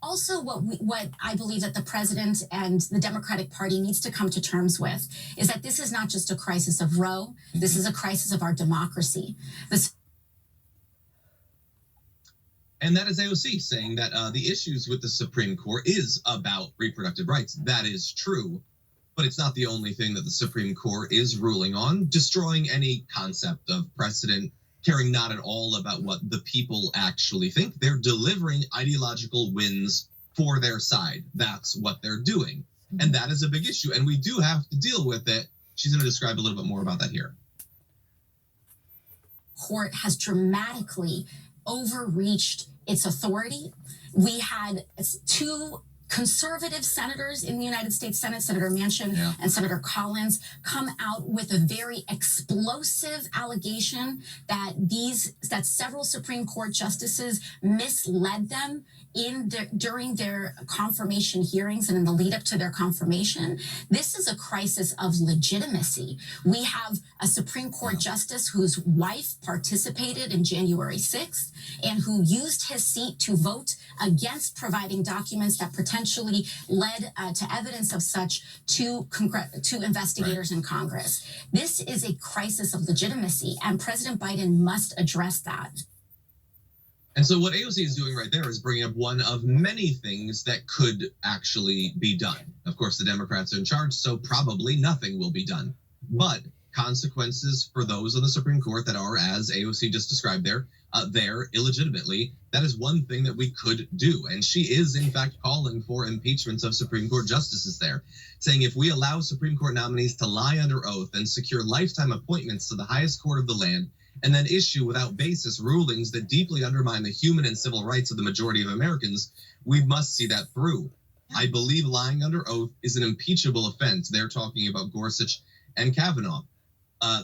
also what I believe that the president and the Democratic Party needs to come to terms with is that this is not just a crisis of Roe. This is a crisis of our democracy. And that is AOC saying that the issues with the Supreme Court is about reproductive rights. That is true, but it's not the only thing that the Supreme Court is ruling on, destroying any concept of precedent, caring not at all about what the people actually think. They're delivering ideological wins for their side. That's what they're doing. And that is a big issue. And we do have to deal with it. She's going to describe a little bit more about that here. Court has dramatically overreached its authority. We had two conservative senators in the United States Senate, Senator Manchin and Senator Collins, come out with a very explosive allegation that several Supreme Court justices misled them during their confirmation hearings and in the lead up to their confirmation. This is a crisis of legitimacy. We have a Supreme Court justice whose wife participated in January 6th and who used his seat to vote against providing documents that potentially led to evidence of such to investigators in Congress. This is a crisis of legitimacy, and President Biden must address that. And so what AOC is doing right there is bringing up one of many things that could actually be done. Of course, the Democrats are in charge, so probably nothing will be done. But consequences for those on the Supreme Court that are, as AOC just described there illegitimately, that is one thing that we could do. And she is, in fact, calling for impeachments of Supreme Court justices there, saying if we allow Supreme Court nominees to lie under oath and secure lifetime appointments to the highest court of the land, and then issue without basis rulings that deeply undermine the human and civil rights of the majority of Americans, we must see that through. I believe lying under oath is an impeachable offense. They're talking about Gorsuch and Kavanaugh.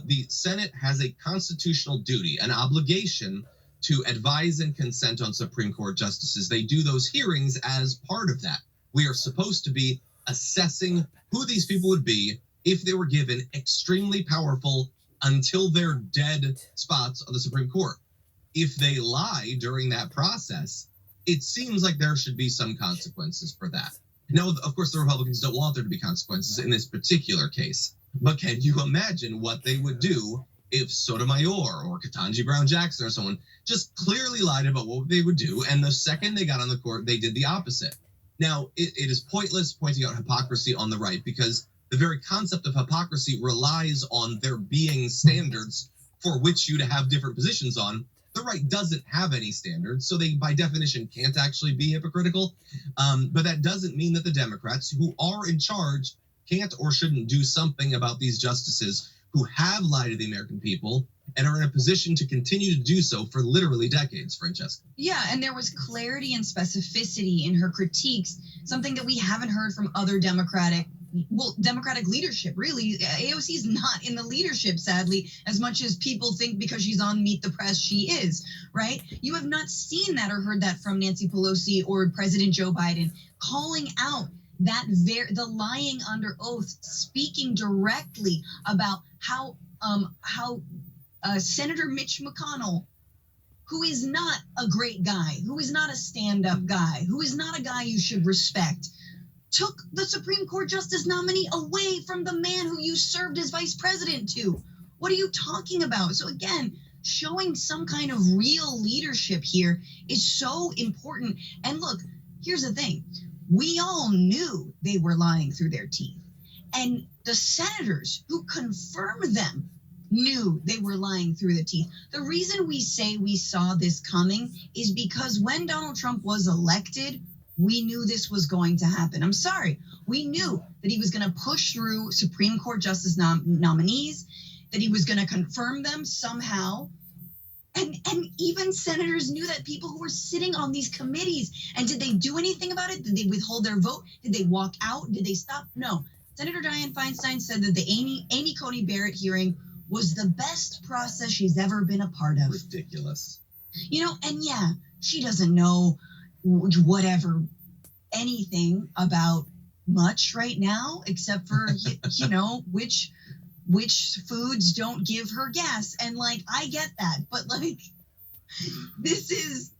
The Senate has a constitutional duty, an obligation to advise and consent on Supreme Court justices. They do those hearings as part of that. We are supposed to be assessing who these people would be if they were given extremely powerful until they're dead spots on the Supreme Court. If they lie during that process, it seems like there should be some consequences for that. Now, of course, the Republicans don't want there to be consequences in this particular case, but can you imagine what they would do if Sotomayor or Ketanji Brown Jackson or someone just clearly lied about what they would do, and the second they got on the court, they did the opposite? Now, it is pointless pointing out hypocrisy on the right, because the very concept of hypocrisy relies on there being standards for which you to have different positions on. The right doesn't have any standards, so they, by definition, can't actually be hypocritical. But that doesn't mean that the Democrats, who are in charge, can't or shouldn't do something about these justices who have lied to the American people and are in a position to continue to do so for literally decades, Francesca. Yeah, and there was clarity and specificity in her critiques, something that we haven't heard from other Democratic leadership, really. AOC is not in the leadership, sadly, as much as people think because she's on Meet the Press, she is, right? You have not seen that or heard that from Nancy Pelosi or President Joe Biden, calling out that the lying under oath, speaking directly about how Senator Mitch McConnell, who is not a great guy, who is not a stand-up guy, who is not a guy you should respect, took the Supreme Court justice nominee away from the man who you served as vice president to. What are you talking about? So again, showing some kind of real leadership here is so important. And look, here's the thing. We all knew they were lying through their teeth. And the senators who confirmed them knew they were lying through the teeth. The reason we say we saw this coming is because when Donald Trump was elected, we knew this was going to happen. I'm sorry. We knew that he was going to push through Supreme Court justice nominees, that he was going to confirm them somehow. And even senators knew that, people who were sitting on these committees. And did they do anything about it? Did they withhold their vote? Did they walk out? Did they stop? No. Senator Dianne Feinstein said that the Amy Coney Barrett hearing was the best process she's ever been a part of. Ridiculous. You know, and yeah, she doesn't know anything about much right now, except for, you know, which foods don't give her gas. And like, I get that, but like, this is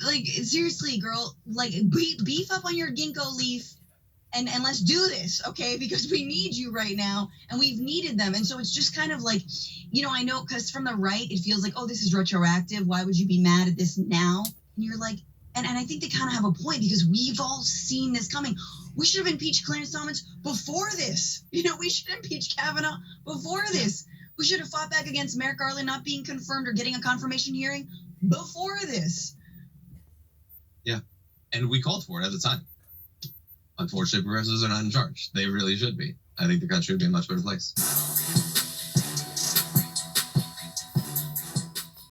Like, seriously, girl, like, beef up on your ginkgo leaf and let's do this, okay? Because we need you right now, and we've needed them. And so it's just kind of like, I know, because from the right, it feels like, oh, this is retroactive. Why would you be mad at this now? And you're like, and I think they kind of have a point, because we've all seen this coming. We should have impeached Clarence Thomas before this. We should have impeached Kavanaugh before this. We should have fought back against Merrick Garland not being confirmed or getting a confirmation hearing before this. Yeah, and we called for it at the time. Unfortunately, progressives are not in charge. They really should be. I think the country would be a much better place.